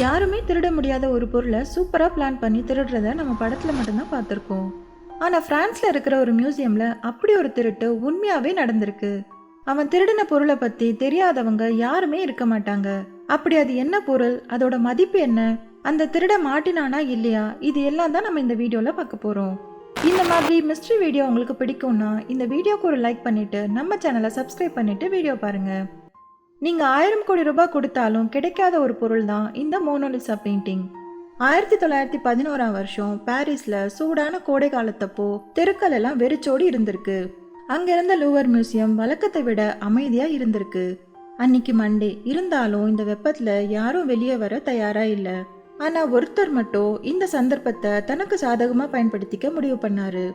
யாருமே திருட முடியாத ஒரு பொருளை சூப்பரா பிளான் பண்ணி திருடுறத நம்ம படத்துல மட்டும்தான் பார்த்திருக்கோம். ஆனா பிரான்ஸ்ல இருக்கிற ஒரு மியூசியம்ல அப்படி ஒரு திருட்டு உண்மையாவே நடந்திருக்கு. அவன் திருடின பொருளை பத்தி தெரியாதவங்க யாருமே இருக்க மாட்டாங்க. அப்படி அது என்ன பொருள், அதோட மதிப்பு என்ன, அந்த திருட மாட்டினானா இல்லையா, இது எல்லாம் தான் நம்ம இந்த வீடியோல பார்க்க போறோம். இந்த மாதிரி மிஸ்ட்ரி வீடியோ உங்களுக்கு பிடிக்கும்னா இந்த வீடியோக்கு ஒரு லைக் பண்ணிட்டு நம்ம சேனலை சப்ஸ்கிரைப் பண்ணிட்டு வீடியோ பாருங்க. நீங்க 1000 கோடி ரூபாய் கொடுத்தாலும் கிடைக்காத ஒரு பொருள் தான் இந்த மோனோலிசா பெயிண்டிங். 1911ஆம் வருஷம் பாரிஸ்ல சூடான கோடை காலத்தப்போ தெருக்கள் எல்லாம் வெறிச்சோடி இருந்திருக்கு. அங்க இருந்த லூவர் மியூசியம் வழக்கத்தை விட அமைதியா இருந்திருக்கு. அன்னைக்கு மண்டே இருந்தாலும் இந்த வெப்பத்துல யாரும் வெளியே வர தயாரா இல்ல. ஆனா ஒருத்தர் மட்டும் இந்த சந்தர்ப்பத்தை தனக்கு சாதகமா பயன்படுத்திக்க முடிவு பண்ணாரு.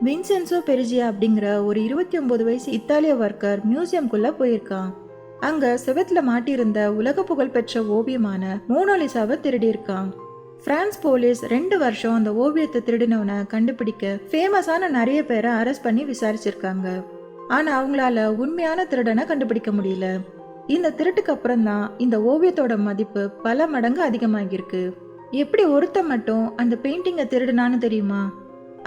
வின்சென்சோ பெரிஜியா அப்படிங்கிற ஒரு 29 வயசு இத்தாலிய ஒர்க்கர் மியூசியம்குள்ள போயிருக்கான். அங்க செவத்துல மாட்டியிருந்த உலக புகழ் பெற்ற ஓவியமான மோனோலிசாவை திருடி இருக்கான். பிரான்ஸ் போலீஸ் 2 வருஷம் அந்த ஓவியத்தை திருடினவனை கண்டுபிடிக்க ஃபேமஸான நிறைய பேரை அரெஸ்ட் பண்ணி விசாரிச்சிருக்காங்க. ஆனா அவங்களால உண்மையான திருடனை கண்டுபிடிக்க முடியல. இந்த திருட்டுக்கு அப்புறம் தான் இந்த ஓவியத்தோட மதிப்பு பல மடங்கு அதிகமாகிருக்கு. எப்படி ஒருத்தன் மட்டும் அந்த பெயிண்டிங்கை திருடுனான்னு தெரியுமா?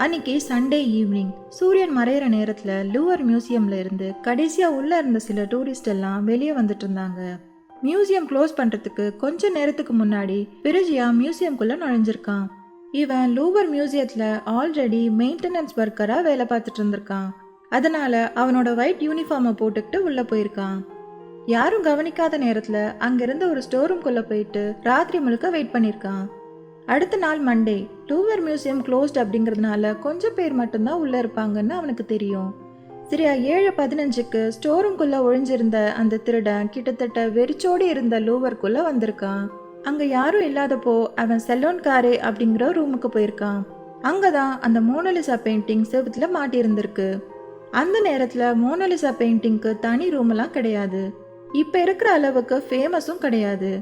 அன்னைக்கு சண்டே ஈவினிங் சூரியன் மறையிற நேரத்துல லூவர் மியூசியம்ல இருந்து கடைசியா உள்ள இருந்த சில டூரிஸ்ட் எல்லாம் வெளியே வந்துட்டு இருந்தாங்க. மியூசியம் க்ளோஸ் பண்றதுக்கு கொஞ்ச நேரத்துக்கு முன்னாடி பெரிஜியா மியூசியம்குள்ள நுழைஞ்சிருக்கான். இவன் லூவர் மியூசியத்துல ஆல்ரெடி மெயின்டெனன்ஸ் ஒர்க்கரா வேலை பார்த்துட்டு இருந்திருக்கான். அதனால அவனோட ஒயிட் யூனிஃபார்மை போட்டுக்கிட்டு உள்ள போயிருக்கான். யாரும் கவனிக்காத நேரத்துல அங்கிருந்த ஒரு ஸ்டோர் ரூம்குள்ள போயிட்டு ராத்திரி முழுக்க வெயிட் பண்ணிருக்கான். அடுத்த நாள் மண்டே லூவர் மியூசியம் க்ளோஸ்ட் அப்படிங்கிறதுனால கொஞ்சம் பேர் மட்டும்தான் உள்ள இருப்பாங்கன்னு அவனுக்கு தெரியும். சரியா 7:15க்கு ஸ்டோர் ரூம்குள்ள ஒழிஞ்சிருந்த அந்த திருடன் கிட்டத்தட்ட வெறிச்சோடி இருந்த லூவர்க்குள்ள வந்திருக்கான். அங்க யாரும் இல்லாதப்போ அவன் செலோன் காரே அப்படிங்கிற ரூமுக்கு போயிருக்கான். அங்கதான் அந்த மோனோலிசா பெயிண்டிங் செவுத்துல மாட்டி இருந்திருக்கு. அந்த நேரத்துல மோனோலிசா பெயிண்டிங்க்கு தனி ரூம் எல்லாம் கிடையாது. இப்ப இருக்கிற அளவுக்கு ஃபேமஸும் கிடையாது.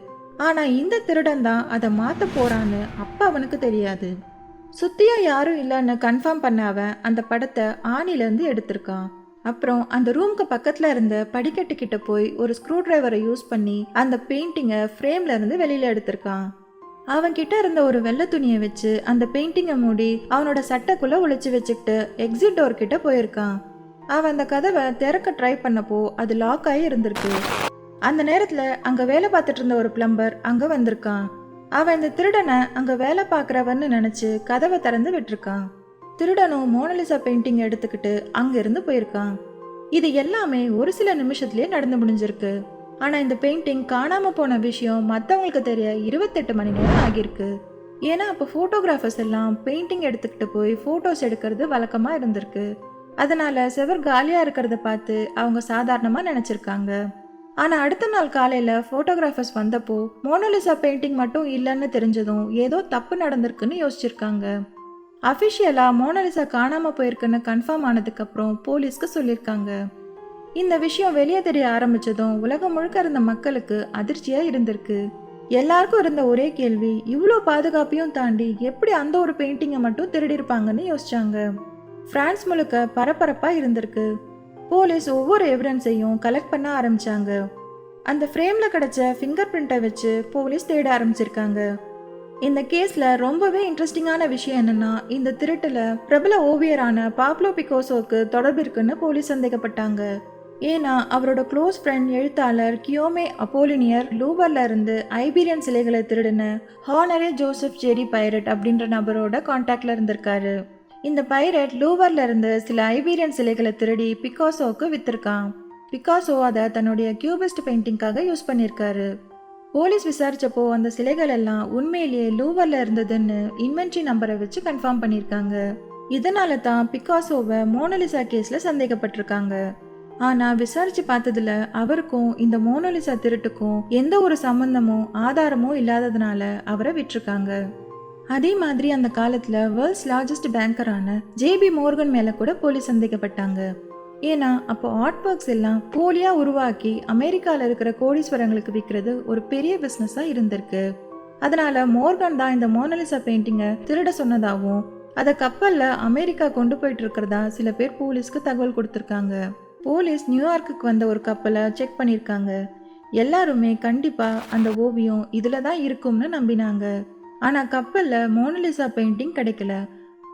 ஆனா இந்த திருடன் தான் அதை மாத்த போறான்னு அப்ப அவனுக்கு தெரியாது. சுத்தியும் யாரும் இல்லைன்னு கன்ஃபார்ம் பண்ண அவன் அந்த படத்தை ஆணில இருந்து எடுத்திருக்கான். அப்புறம் அந்த ரூம்க்கு பக்கத்துல இருந்த படிக்கட்டு கிட்ட போய் ஒரு ஸ்க்ரூ டிரைவரை யூஸ் பண்ணி அந்த பெயிண்டிங்கை ஃப்ரேம்ல இருந்து வெளியில எடுத்திருக்கான். அவன் கிட்ட இருந்த ஒரு வெள்ளை துணியை வச்சு அந்த பெயிண்டிங்கை மூடி அவனோட சட்டைக்குள்ள ஒளிச்சு வச்சுக்கிட்டு எக்ஸிட் டோர் கிட்ட போயிருக்கான். அவன் அந்த கதவை திறக்க ட்ரை பண்ணப்போ அது லாக் ஆகி இருந்திருக்கு. அந்த நேரத்துல அங்க வேலை பார்த்துட்டு இருந்த ஒரு பிளம்பர் அங்க வந்திருக்கான். அவன் இந்த திருடனை அங்க வேலை பார்க்கறவன்னு நினைச்சு கதவை திறந்து விட்டுருக்கான். திருடனும் மோனோலிசா பெயிண்டிங் எடுத்துக்கிட்டு அங்க இருந்து போயிருக்கான். இது எல்லாமே ஒரு சில நிமிஷத்துலயே நடந்து முடிஞ்சிருக்கு. ஆனா இந்த பெயிண்டிங் காணாம போன விஷயம் மத்தவங்களுக்கு தெரிய 28 மணி நேரம் ஆகியிருக்கு. ஏன்னா அப்ப போட்டோகிராஃபர்ஸ் எல்லாம் பெயிண்டிங் எடுத்துக்கிட்டு போய் போட்டோஸ் எடுக்கிறது வழக்கமா இருந்திருக்கு. அதனால செவர் காலியா இருக்கிறத பார்த்து அவங்க சாதாரணமா நினைச்சிருக்காங்க. ஆனா அடுத்த நாள் காலையில போட்டோகிராஃபர்ஸ் வந்தப்போ மோனோலிசா பெயிண்டிங் மட்டும் இல்லைன்னு தெரிஞ்சதும் ஏதோ தப்பு நடந்திருக்குன்னு யோசிச்சிருக்காங்க. அபிஷியலா மோனோலிசா காணாம போயிருக்குன்னு கன்ஃபார்ம் ஆனதுக்கு அப்புறம் போலீஸ்க்கு சொல்லியிருக்காங்க. இந்த விஷயம் வெளியே தெரிய ஆரம்பிச்சதும் உலகம் முழுக்க இருந்த மக்களுக்கு அதிர்ச்சியா இருந்திருக்கு. எல்லாருக்கும் இருந்த ஒரே கேள்வி, இவ்வளோ பாதுகாப்பையும் தாண்டி எப்படி அந்த ஒரு பெயிண்டிங்கை மட்டும் திருடி இருப்பாங்கன்னு யோசிச்சாங்க. பிரான்ஸ் முழுக்க பரபரப்பா இருந்திருக்கு. போலீஸ் ஒவ்வொரு எவிடன்ஸையும் கலெக்ட் பண்ண ஆரம்பிச்சாங்க. அந்த ஃப்ரேம்ல கிடைச்ச ஃபிங்கர் பிரிண்டை வச்சு போலீஸ் தேட ஆரம்பிச்சிருக்காங்க. இந்த கேஸ்ல ரொம்பவே இன்ட்ரெஸ்டிங்கான விஷயம் என்னன்னா, இந்த திருட்டுல பிரபல ஓவியரான பாப்லோ பிகாசோக்கு தொடர்பு இருக்குன்னு போலீஸ் சந்தேகப்பட்டாங்க. ஏன்னா அவரோட க்ளோஸ் ஃப்ரெண்ட் எழுத்தாளர் கியோமே அப்போலினியர் லூவர்ல இருந்து ஐபீரியன் சிலைகளை திருடின ஹானரே ஜோசப் ஜெரி பைரட் அப்படின்ற நபரோட கான்டாக்ட்ல இருந்திருக்காரு. இந்த பைரட் லூவர்ல இருந்து சில ஐபீரியன் சிலைகளை திருடி பிகாசோவுக்கு வித்திருக்கான். பிகாசோ அதை தன்னுடைய கியூபிஸ்ட் பெயிண்டிங்காக யூஸ் பண்ணியிருக்காரு. போலீஸ் விசாரிச்சப்போ அந்த சிலைகள் எல்லாம் உண்மையிலேயே லூவர்ல இருந்ததுன்னு இன்வென்ட்ரி நம்பரை வச்சு கன்ஃபார்ம் பண்ணியிருக்காங்க. இதனால தான் பிகாசோவை மோனோலிசா கேஸ்ல சந்தேகப்பட்டிருக்காங்க. ஆனா விசாரிச்சு பார்த்ததுல அவருக்கும் இந்த மோனோலிசா திருட்டுக்கும் எந்த ஒரு சம்பந்தமும் ஆதாரமும் இல்லாததுனால அவரை விட்டுருக்காங்க. அதே மாதிரி அந்த காலத்துல வேர்ல்ட்ஸ் லார்ஜஸ்ட் பேங்கரான ஜேபி மோர்கன் மேல கூட போலீஸ் சந்தேகப்பட்டாங்க. ஏன்னா அப்போ ஆர்ட் ஒர்க்ஸ் எல்லாம் போலியா உருவாக்கி அமெரிக்கால இருக்கிற கோடீஸ்வரங்களுக்கு விற்கிறது ஒரு பெரிய பிசினஸா இருந்திருக்கு. அதனால மோர்கன் தான் இந்த மோனோலிசா பெயிண்டிங்கை திருட சொன்னதாகவும் அதை கப்பல்ல அமெரிக்கா கொண்டு போயிட்டு இருக்கிறதா சில பேர் போலீஸ்க்கு தகவல் கொடுத்திருக்காங்க. போலீஸ் நியூயார்க்குக்கு வந்த ஒரு கப்பலை செக் பண்ணியிருக்காங்க. எல்லாருமே கண்டிப்பா அந்த ஓவியம் இதுல தான் இருக்கும்னு நம்பினாங்க. ஆனா கப்பல்ல மோனலிசா பெயிண்டிங் கிடைக்கல.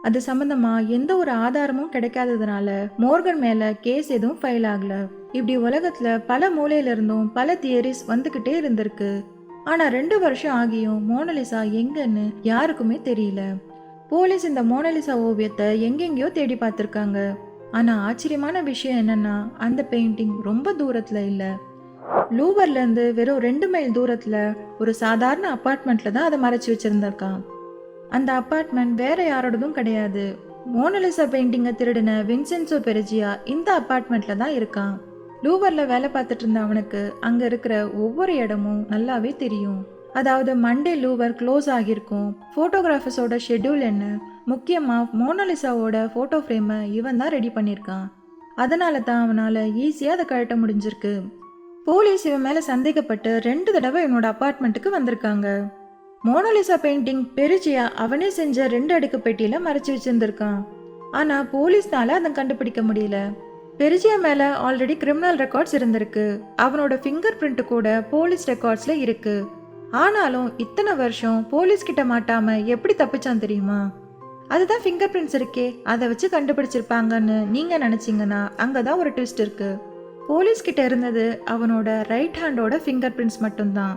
அது சம்பந்தமா எந்த ஒரு ஆதாரமும் கிடைக்காததுனால மோர்கன் மேல கேஸ் எதுவும் ஃபைல் ஆகல. இப்படி உலகத்துல பல மூலையில இருந்தும் பல தியரிஸ் வந்துகிட்டே இருந்திருக்கு. ஆனா 2 வருஷம் ஆகியும் மோனலிசா எங்கன்னு யாருக்குமே தெரியல. போலீஸ் இந்த மோனலிசா ஓவியத்தை எங்கெங்கயோ தேடி பார்த்திருக்காங்க. ஆனா ஆச்சரியமான விஷயம் என்னன்னா அந்த பெயிண்டிங் ரொம்ப தூரத்துல இல்ல. லூவர்ல இருந்து வெறும் 2 மைல் தூரத்துல ஒரு சாதாரண அபார்ட்மெண்ட்ல தான் அதை மறைச்சு வச்சிருந்திருக்கான். அந்த அபார்ட்மெண்ட் வேற யாரோடதும் கிடையாது. மோனலிசா பெயிண்டிங்கை திருடின வின்சென்சோ பெரிஜியா இந்த அபார்ட்மெண்ட்ல தான் இருக்கான். லூவர்ல வேலை பார்த்துட்டு இருந்த அவனுக்கு அங்க இருக்கிற ஒவ்வொரு இடமும் நல்லாவே தெரியும். அதாவது மண்டே லூவர் க்ளோஸ் ஆகியிருக்கும், போட்டோகிராஃபர்ஸோட ஷெட்யூல் என்ன, முக்கியமா மோனலிசாவோட போட்டோ ஃப்ரேமை இவன் தான் ரெடி பண்ணியிருக்கான். அதனால தான் அவனால ஈஸியா அதை கழட்ட முடிஞ்சிருக்கு. போலீஸ் இவன் மேல சந்தேகப்பட்டு 2 தடவை இவனோட அபார்ட்மெண்ட்டுக்கு வந்திருக்காங்க. மோனலிசா பெயிண்டிங் பெரிஜியா அவனே செஞ்ச 2 அடுக்கு பெட்டியில மறைச்சு வச்சிருந்திருக்கான். ஆனா போலீஸ்னால அதை கண்டுபிடிக்க முடியல. பெரிஜியா மேல ஆல்ரெடி கிரிமினல் ரெக்கார்ட்ஸ் இருந்திருக்கு. அவனோட ஃபிங்கர் பிரிண்ட் கூட போலீஸ் ரெக்கார்ட்ஸ்ல இருக்கு. ஆனாலும் இத்தனை வருஷம் போலீஸ் கிட்ட மாட்டாம எப்படி தப்பிச்சான் தெரியுமா? அதுதான் ஃபிங்கர் பிரிண்ட்ஸ் இருக்கே, அதை வச்சு கண்டுபிடிச்சிருப்பாங்கன்னு நீங்க நினைச்சீங்கன்னா அங்கதான் ஒரு ட்விஸ்ட் இருக்கு. போலீஸ் கிட்ட இருந்தது அவனோட ரைட் ஹேண்டோட ஃபிங்கர் பிரிண்ட்ஸ் மட்டும்தான்.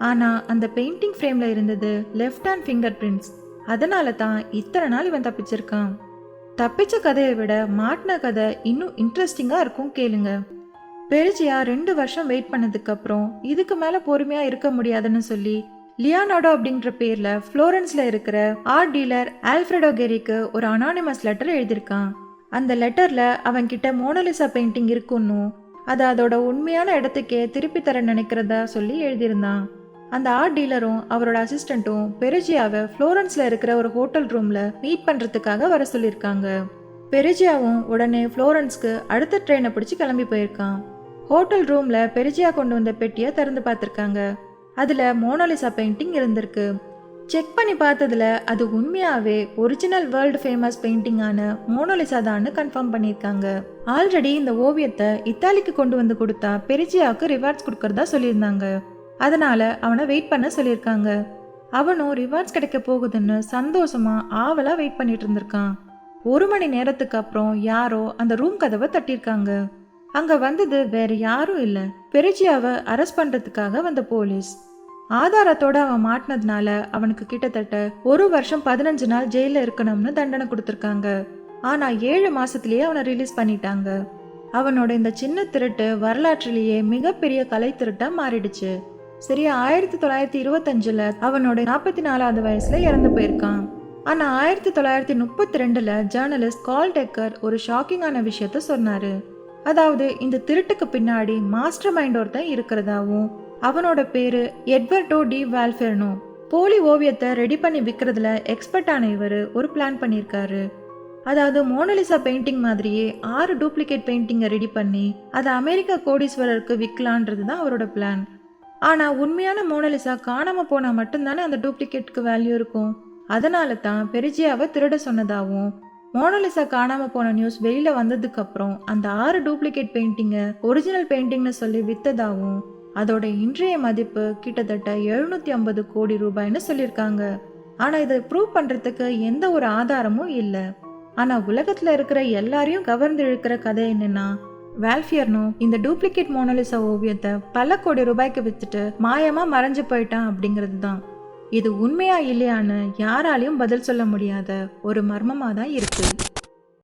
ஆனா அந்த பெயிண்டிங் ஃப்ரேம்ல இருந்தது லெஃப்ட் ஹேண்ட் ஃபிங்கர் பிரிண்ட்ஸ். அதனால தான் இத்தனை நாள் இவன் தப்பிச்சிருக்கான். தப்பிச்ச கதையை விட மாட்டின கதை இன்னும் இன்ட்ரெஸ்டிங்கா இருக்கும், கேளுங்க. பெரிஜியா 2 வருஷம் வெயிட் பண்ணதுக்கு அப்புறம் இதுக்கு மேல பொறுமையா இருக்க முடியாதுன்னு சொல்லி லியோனார்டோ அப்படின்ற பேர்ல புளோரன்ஸ்ல இருக்கிற ஆர்ட் டீலர் ஆல்ஃபிரடோ கெரிக்கு ஒரு அனானிமஸ் லெட்டர் எழுதியிருக்கான். அந்த லெட்டர்ல அவன் கிட்ட மோனலிசா பெயிண்டிங் இருக்குன்னு, அதை அதோட உண்மையான இடத்துக்கே திருப்பி தர நினைக்கிறதா சொல்லி எழுதியிருந்தான். அந்த ஆர்ட் டீலரும் அவரோட அசிஸ்டண்ட்டும் பெரிஜியாவை புளோரன்ஸ்ல இருக்கிற ஒரு ஹோட்டல் ரூம்ல மீட் பண்றதுக்காக வர சொல்லியிருக்காங்க. பெரிஜியாவும் உடனே புளோரன்ஸ்க்கு அடுத்த ட்ரெயினை பிடிச்சி கிளம்பி போயிருக்கான். ஹோட்டல் ரூம்ல பெரிஜியா கொண்டு வந்த பெட்டியை திறந்து பார்த்திருக்காங்க. அதுல மோனலிசா பெயிண்டிங் இருந்திருக்கு. செக் பண்ணி பார்த்ததுல அது உண்மையாவே ஒரிஜினல் வேர்ல்டு ஃபேமஸ் பெயிண்டிங்கான மோனலிசா தான்னு கன்ஃபார்ம் பண்ணியிருக்காங்க. ஆல்ரெடி இந்த ஓவியத்தை இத்தாலிக்கு கொண்டு வந்து கொடுத்தா பெரிஜியாவுக்கு ரிவார்ட்ஸ் கொடுக்கறதா சொல்லியிருந்தாங்க. அதனால அவனை வெயிட் பண்ண சொல்லியிருக்காங்க. அவனும் ரிவார்ட்ஸ் கிடைக்க போகுதுன்னு சந்தோஷமா ஆவலா வெயிட் பண்ணிட்டு இருந்திருக்கான். 1 மணி நேரத்துக்கு அப்புறம் யாரோ அந்த ரூம் கதவை தட்டியிருக்காங்க. அங்க வந்தது வேற யாரும் இல்ல, பெரிஜியாவை அரெஸ்ட் பண்றதுக்காக வந்த போலீஸ். ஆதாரத்தோட அவன் மாட்டினதுனால அவனுக்கு கிட்டத்தட்ட 1 வருஷம் 15 நாள் ஜெயில இருக்கணும்னு தண்டனை கொடுத்திருக்காங்க. ஆனா 7 மாசத்திலேயே அவனை ரிலீஸ் பண்ணிட்டாங்க. அவனோட இந்த சின்ன திருட்டு வரலாற்றிலேயே மிகப்பெரிய கலை திருட்டா மாறிடுச்சு. சரியா 1925ல அவனோட 44வது வயசுல இறந்து போயிருக்கான். ஆனா 1932ல ஜேர்னலிஸ்ட் கால் டெக்கர் ஒரு ஷாக்கிங்கான விஷயத்த சொன்னாரு. அதாவது இந்த திருட்டுக்கு பின்னாடி மாஸ்டர் மைண்ட் ஒருத்தன் இருக்கிறதாவும், அவனோட பேரு எட்வர்டோ டி வால்ஃபெர்னோ. போலி ஓவியத்தை ரெடி பண்ணி விற்கிறதுல எக்ஸ்பர்ட்டான இவர் ஒரு பிளான் பண்ணியிருக்காரு. அதாவது மோனலிசா பெயிண்டிங் மாதிரியே 6 டூப்ளிகேட் பெயிண்டிங்கை ரெடி பண்ணி அதை அமெரிக்கா கோடீஸ்வரருக்கு விற்கலான்றது தான் அவரோட பிளான். ஆனா உண்மையான மோனலிசா காணாம போனா மட்டும்தானே அந்த டூப்ளிகேட்க்கு வேல்யூ இருக்கும். அதனால தான் பெரிஜியாவை திருட சொன்னதாகவும், மோனலிசா காணாம போன நியூஸ் வெளியில வந்ததுக்கு அப்புறம் அந்த 6 டூப்ளிகேட் பெயிண்டிங்கை ஒரிஜினல் பெயிண்டிங்னு சொல்லி வித்ததாகவும், அதோட இன்றைய மதிப்பு கிட்டத்தட்ட 750 கோடி ரூபாய்னு சொல்லியிருக்காங்க. ஆனா இதை ப்ரூவ் பண்றதுக்கு எந்த ஒரு ஆதாரமும் இல்லை. ஆனா உலகத்துல இருக்கிற எல்லாரையும் கவர்ந்து இழுக்கிற கதை என்னன்னா, வால்ஃபியர்னோ இந்த டூப்ளிகேட் மோனலிசா ஓவியத்தை பல கோடி ரூபாய்க்கு வித்துட்டு மாயமா மறைஞ்சு போயிட்டான் அப்படிங்கிறது தான். இது உண்மையா இல்லையான்னு யாராலையும் பதில் சொல்ல முடியாத ஒரு மர்மமா தான் இருக்கு.